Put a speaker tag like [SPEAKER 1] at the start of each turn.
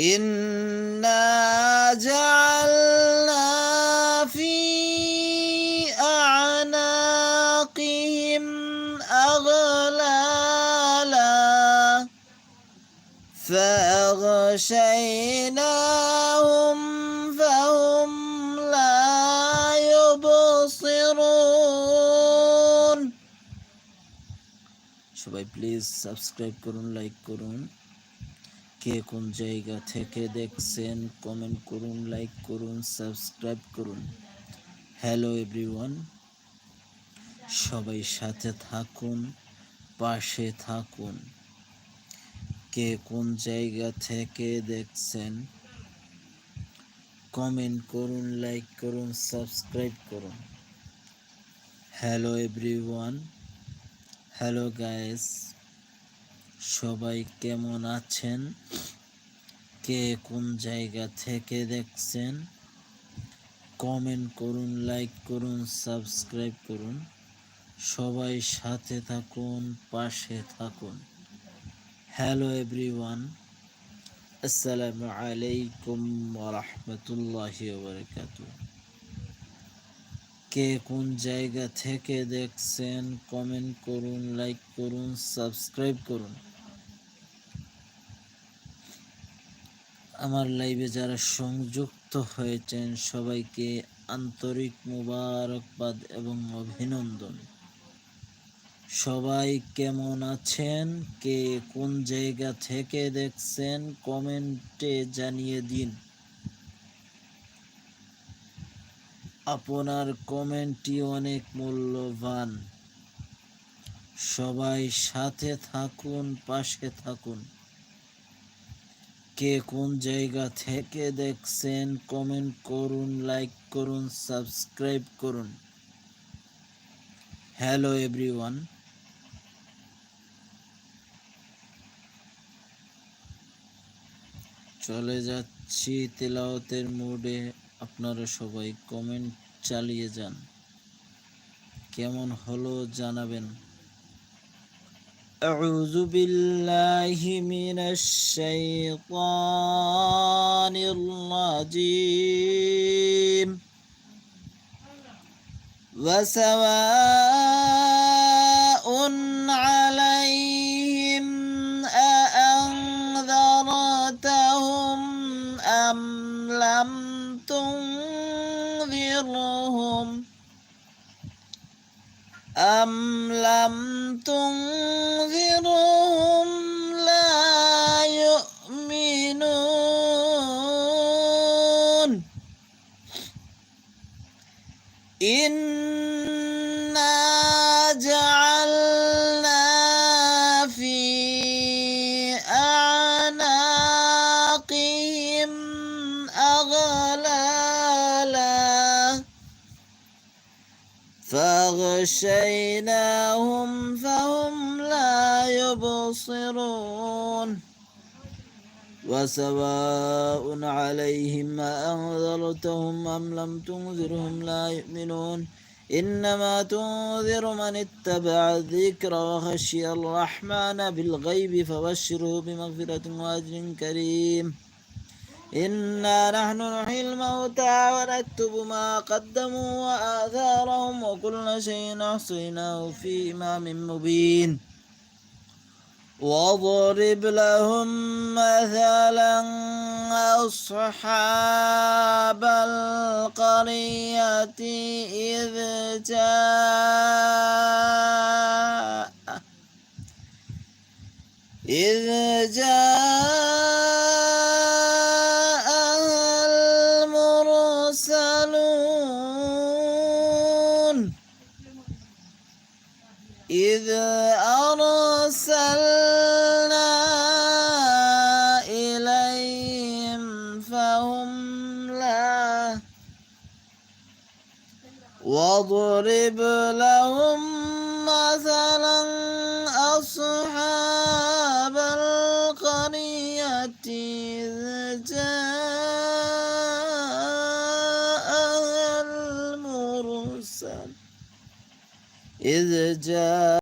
[SPEAKER 1] إنا جعلنا في أعناقهم أغلالا فأغشيناهم فهم لا يبصرون। সবাই please subscribe করুন, লাইক করুন। কে কোন জায়গা থেকে দেখছেন কমেন্ট করুন, লাইক করুন, সাবস্ক্রাইব করুন। হ্যালো এভরিওয়ান, সবাই সাথে থাকুন, পাশে থাকুন। কে কোন জায়গা থেকে দেখছেন কমেন্ট করুন, লাইক করুন, সাবস্ক্রাইব করুন। হ্যালো এভরিওয়ান, হ্যালো গাইস, সবাই কেমন আছেন? কে কোন জায়গা থেকে দেখছেন কমেন্ট করুন, লাইক করুন, সাবস্ক্রাইব করুন। সবাই সাথে থাকুন, পাশে থাকুন। হ্যালো এভরিওয়ান, আসসালামু আলাইকুম ওয়া রাহমাতুল্লাহি ওয়া বারাকাতুহু। কে কোন জায়গা থেকে দেখছেন কমেন্ট করুন, লাইক করুন, সাবস্ক্রাইব করুন। আমার লাইভে যারা সংযুক্ত হয়েছেন সবাইকে আন্তরিক মোবারকবাদ এবং অভিনন্দন। সবাই কেমন আছেন? কে কোন জায়গা থেকে দেখছেন কমেন্টে জানিয়ে দিন। আপনার কমেন্টটি অনেক মূল্যবান। সবাই সাথে থাকুন, পাশে থাকুন। কে কোন জায়গা থেকে দেখছেন কমেন্ট করুন, লাইক করুন, সাবস্ক্রাইব করুন। হ্যালো এভরিওয়ান, চলে যাচ্ছি তেলাওয়াতের মোডে। আপনারা সবাই কমেন্ট চালিয়ে যান। কেমন হলো জানাবেন। আউযু বিল্লাহি মিনাশ শাইতানির রাজিম। ওয়াসাওয়াউন আলাইহিম আ'আনযারতাহুম আম লাম তুনযিরহুম লা ইউমিনুন। ইন্না জাআলনা ফি আ'নাকিহিম আগলালা فأغشيناهم فهم لا يبصرون وسواء عليهم أأنذرتهم أم لم تنذرهم لا يؤمنون إنما تنذر من اتبع الذكر وخشي الرحمن بالغيب فبشره بمغفرة وأجر كريم إنا نحن نحيي الموتى ونكتب ما قدموا وآثارهم وكل شيء أحصيناه في إمام مبين واضرب لهم مثلا أصحاب القرية إذ إذ أرسلنا إليهم فهم لا واضرب لهم مثلا أصحاب القرية إذ جاء